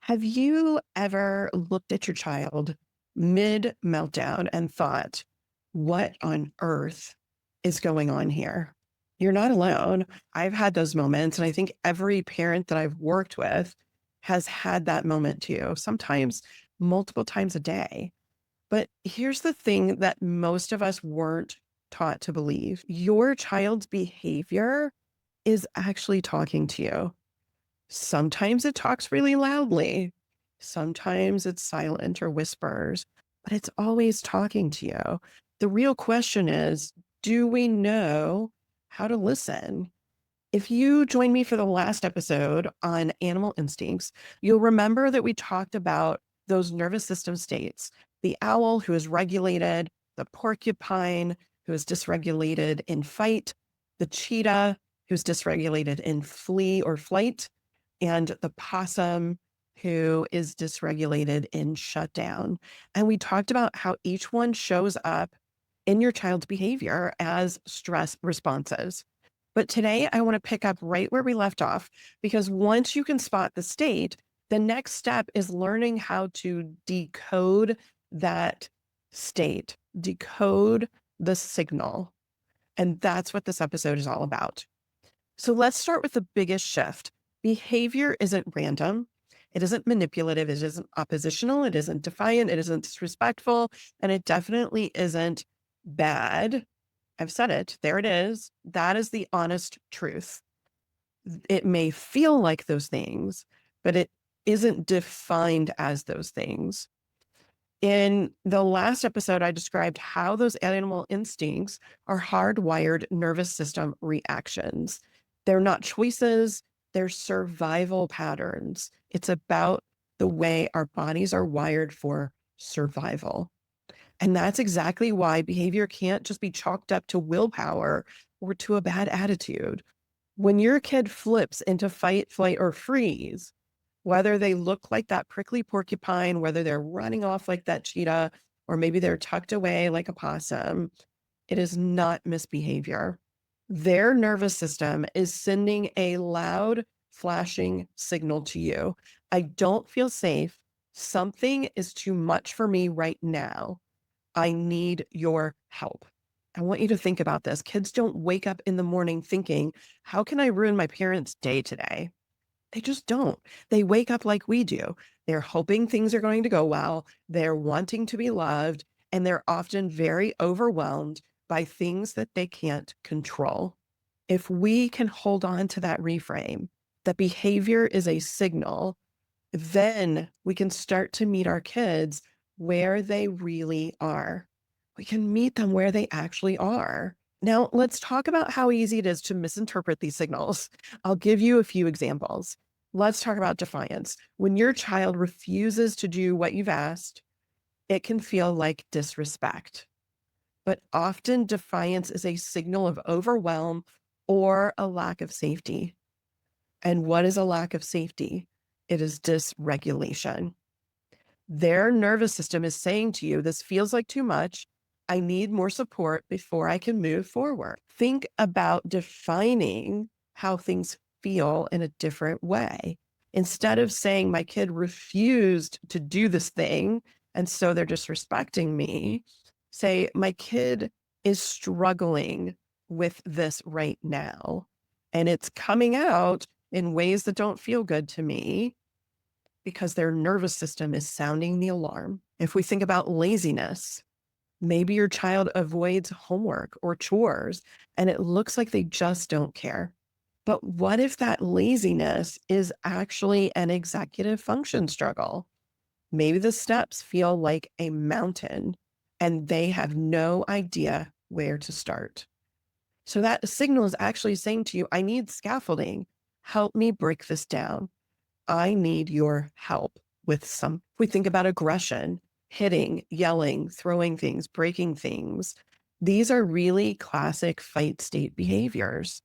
Have you ever looked at your child mid meltdown and thought, what on earth is going on here? You're not alone. I've had those moments. And I think every parent that I've worked with has had that moment too, sometimes multiple times a day. But here's the thing that most of us weren't taught to believe: your child's behavior is actually talking to you. Sometimes it talks really loudly. Sometimes it's silent or whispers, but it's always talking to you. The real question is, do we know how to listen? If you join me for the last episode on animal instincts, you'll remember that we talked about those nervous system states: the owl who is regulated, the porcupine who is dysregulated in fight, the cheetah who's dysregulated in flee or flight, and the possum who is dysregulated in shutdown. And we talked about how each one shows up in your child's behavior as stress responses. But today I want to pick up right where we left off, because once you can spot the state, the next step is learning how to decode that state, decode the signal. And that's what this episode is all about. So let's start with the biggest shift. Behavior isn't random. It isn't manipulative. It isn't oppositional. It isn't defiant. It isn't disrespectful. And it definitely isn't bad. I've said it. There it is. That is the honest truth. It may feel like those things, but it isn't defined as those things. In the last episode, I described how those animal instincts are hardwired nervous system reactions. They're not choices, they're survival patterns. It's about the way our bodies are wired for survival. And that's exactly why behavior can't just be chalked up to willpower or to a bad attitude. When your kid flips into fight, flight, or freeze, whether they look like that prickly porcupine, whether they're running off like that cheetah, or maybe they're tucked away like a possum, it is not misbehavior. Their nervous system is sending a loud, flashing signal to you. I don't feel safe. Something is too much for me right now. I need your help. I want you to think about this. Kids don't wake up in the morning thinking, how can I ruin my parents' day today? They just don't. They wake up like we do. They're hoping things are going to go well. They're wanting to be loved, and they're often very overwhelmed by things that they can't control. If we can hold on to that reframe, that behavior is a signal, then we can start to meet our kids where they really are. We can meet them where they actually are. Now, let's talk about how easy it is to misinterpret these signals. I'll give you a few examples. Let's talk about defiance. When your child refuses to do what you've asked, it can feel like disrespect. But often defiance is a signal of overwhelm or a lack of safety. And what is a lack of safety? It is dysregulation. Their nervous system is saying to you, this feels like too much. I need more support before I can move forward. Think about defining how things feel in a different way. Instead of saying, my kid refused to do this thing, and so they're disrespecting me, say, my kid is struggling with this right now, and it's coming out in ways that don't feel good to me, because their nervous system is sounding the alarm. If we think about laziness, maybe your child avoids homework or chores and it looks like they just don't care. But what if that laziness is actually an executive function struggle? Maybe the steps feel like a mountain and they have no idea where to start. So that signal is actually saying to you, I need scaffolding. Help me break this down. I need your help with some. If we think about aggression, hitting, yelling, throwing things, breaking things, these are really classic fight state behaviors.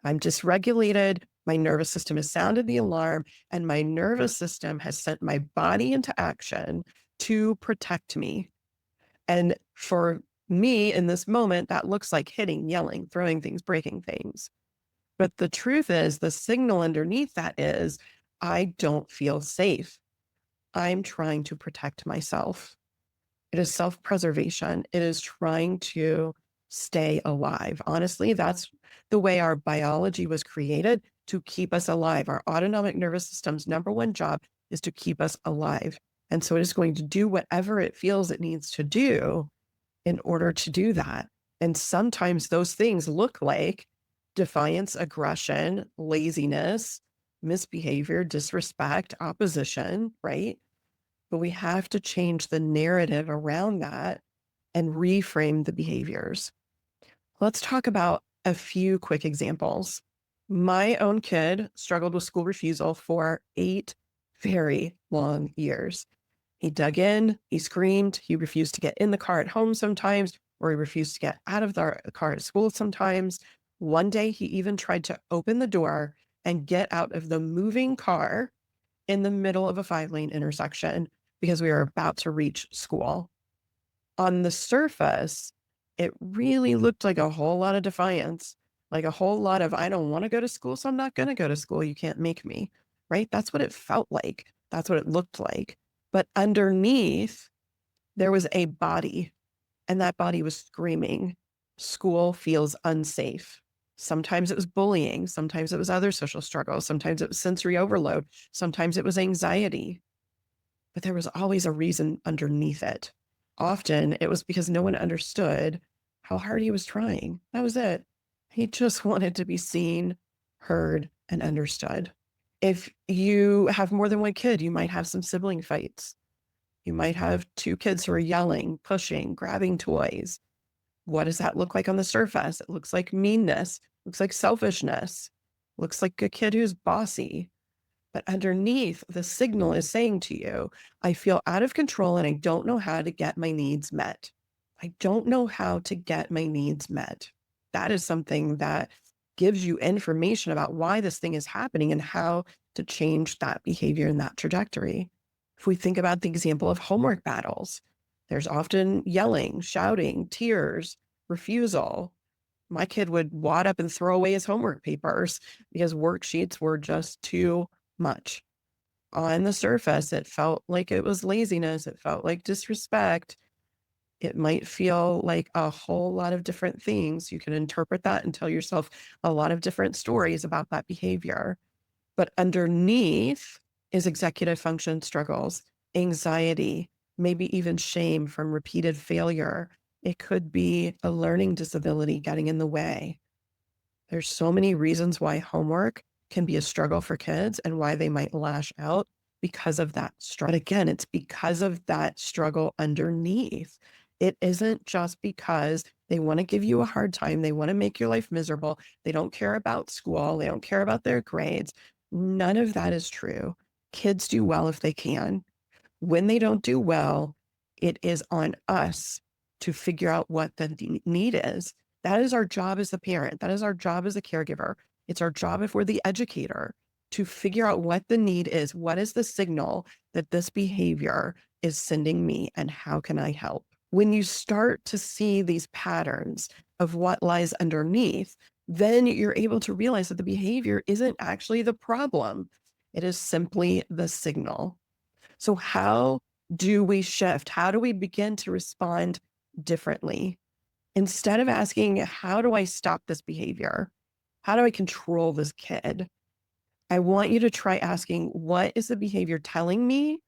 I'm dysregulated. My nervous system has sounded the alarm, and my nervous system has sent my body into action to protect me. And for me in this moment, that looks like hitting, yelling, throwing things, breaking things. But the truth is, the signal underneath that is, I don't feel safe. I'm trying to protect myself. It is self-preservation. It is trying to stay alive. Honestly, that's the way our biology was created, to keep us alive. Our autonomic nervous system's number one job is to keep us alive. And so it is going to do whatever it feels it needs to do in order to do that. And sometimes those things look like defiance, aggression, laziness, misbehavior, disrespect, opposition, right? But we have to change the narrative around that and reframe the behaviors. Let's talk about a few quick examples. My own kid struggled with school refusal for 8 very long years. He dug in, he screamed, he refused to get in the car at home sometimes, or he refused to get out of the car at school sometimes. One day, he even tried to open the door and get out of the moving car in the middle of a 5-lane intersection because we were about to reach school. On the surface, it really looked like a whole lot of defiance, like a whole lot of, I don't want to go to school, so I'm not going to go to school. You can't make me, right? That's what it felt like. That's what it looked like. But underneath, there was a body, and that body was screaming, school feels unsafe. Sometimes it was bullying. Sometimes it was other social struggles. Sometimes it was sensory overload. Sometimes it was anxiety. But there was always a reason underneath it. Often it was because no one understood how hard he was trying. That was it. He just wanted to be seen, heard, and understood. If you have more than one kid, you might have some sibling fights. You might have 2 kids who are yelling, pushing, grabbing toys. What does that look like on the surface? It looks like meanness, looks like selfishness, looks like a kid who's bossy. But underneath, the signal is saying to you, I feel out of control and I don't know how to get my needs met. I don't know how to get my needs met. That is something that gives you information about why this thing is happening and how to change that behavior and that trajectory. If we think about the example of homework battles, there's often yelling, shouting, tears, refusal. My kid would wad up and throw away his homework papers because worksheets were just too much. On the surface, it felt like it was laziness. It felt like disrespect. It might feel like a whole lot of different things. You can interpret that and tell yourself a lot of different stories about that behavior. But underneath is executive function struggles, anxiety, maybe even shame from repeated failure. It could be a learning disability getting in the way. There's so many reasons why homework can be a struggle for kids and why they might lash out because of that struggle. Again, it's because of that struggle underneath. It isn't just because they want to give you a hard time. They want to make your life miserable. They don't care about school. They don't care about their grades. None of that is true. Kids do well if they can. When they don't do well, it is on us to figure out what the need is. That is our job as the parent. That is our job as a caregiver. It's our job if we're the educator to figure out what the need is. What is the signal that this behavior is sending me and how can I help? When you start to see these patterns of what lies underneath, then you're able to realize that the behavior isn't actually the problem. It is simply the signal. So how do we shift? How do we begin to respond differently? Instead of asking, how do I stop this behavior? How do I control this kid? I want you to try asking, what is the behavior telling me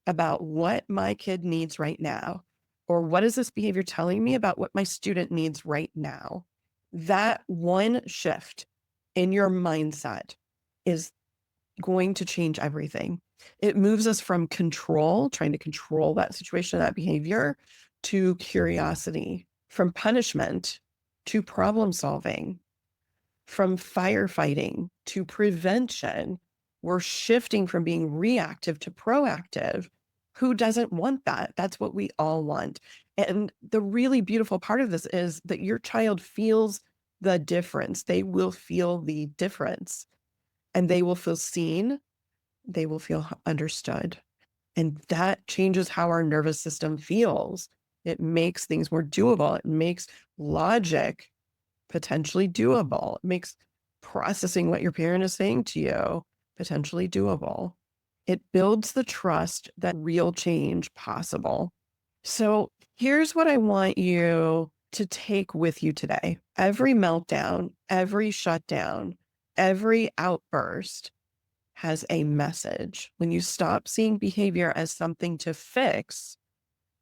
about what my kid needs right now? Or what is this behavior telling me about what my student needs right now? That one shift in your mindset is going to change everything. It moves us from control, trying to control that situation, that behavior, to curiosity, from punishment to problem solving, from firefighting to prevention. We're shifting from being reactive to proactive. Who doesn't want that? That's what we all want. And the really beautiful part of this is that your child feels the difference. They will feel the difference and they will feel seen. They will feel understood. And that changes how our nervous system feels. It makes things more doable. It makes logic potentially doable. It makes processing what your parent is saying to you potentially doable. It builds the trust that real change possible. So here's what I want you to take with you today. Every meltdown, every shutdown, every outburst has a message. When you stop seeing behavior as something to fix,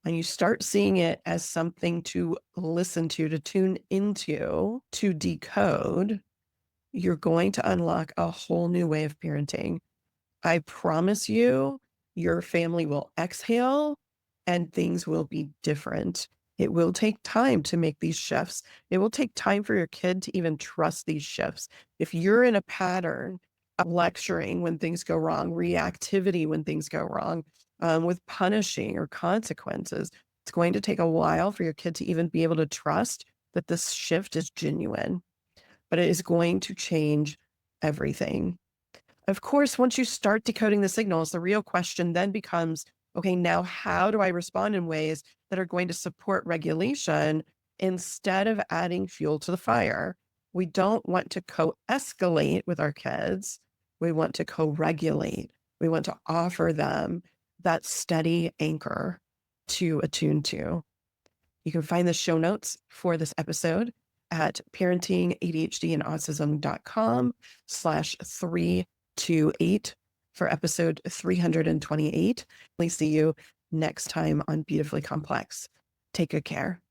and you start seeing it as something to listen to tune into, to decode, you're going to unlock a whole new way of parenting. I promise you, your family will exhale and things will be different. It will take time to make these shifts. It will take time for your kid to even trust these shifts. If you're in a pattern of lecturing when things go wrong, reactivity when things go wrong, with punishing or consequences, it's going to take a while for your kid to even be able to trust that this shift is genuine, but it is going to change everything. Of course, once you start decoding the signals, the real question then becomes, okay, now how do I respond in ways that are going to support regulation instead of adding fuel to the fire? We don't want to co-escalate with our kids. We want to co-regulate. We want to offer them that steady anchor to attune to. You can find the show notes for this episode at parentingadhdandautism.com/328 for episode 328. Please see you next time on Beautifully Complex. Take good care.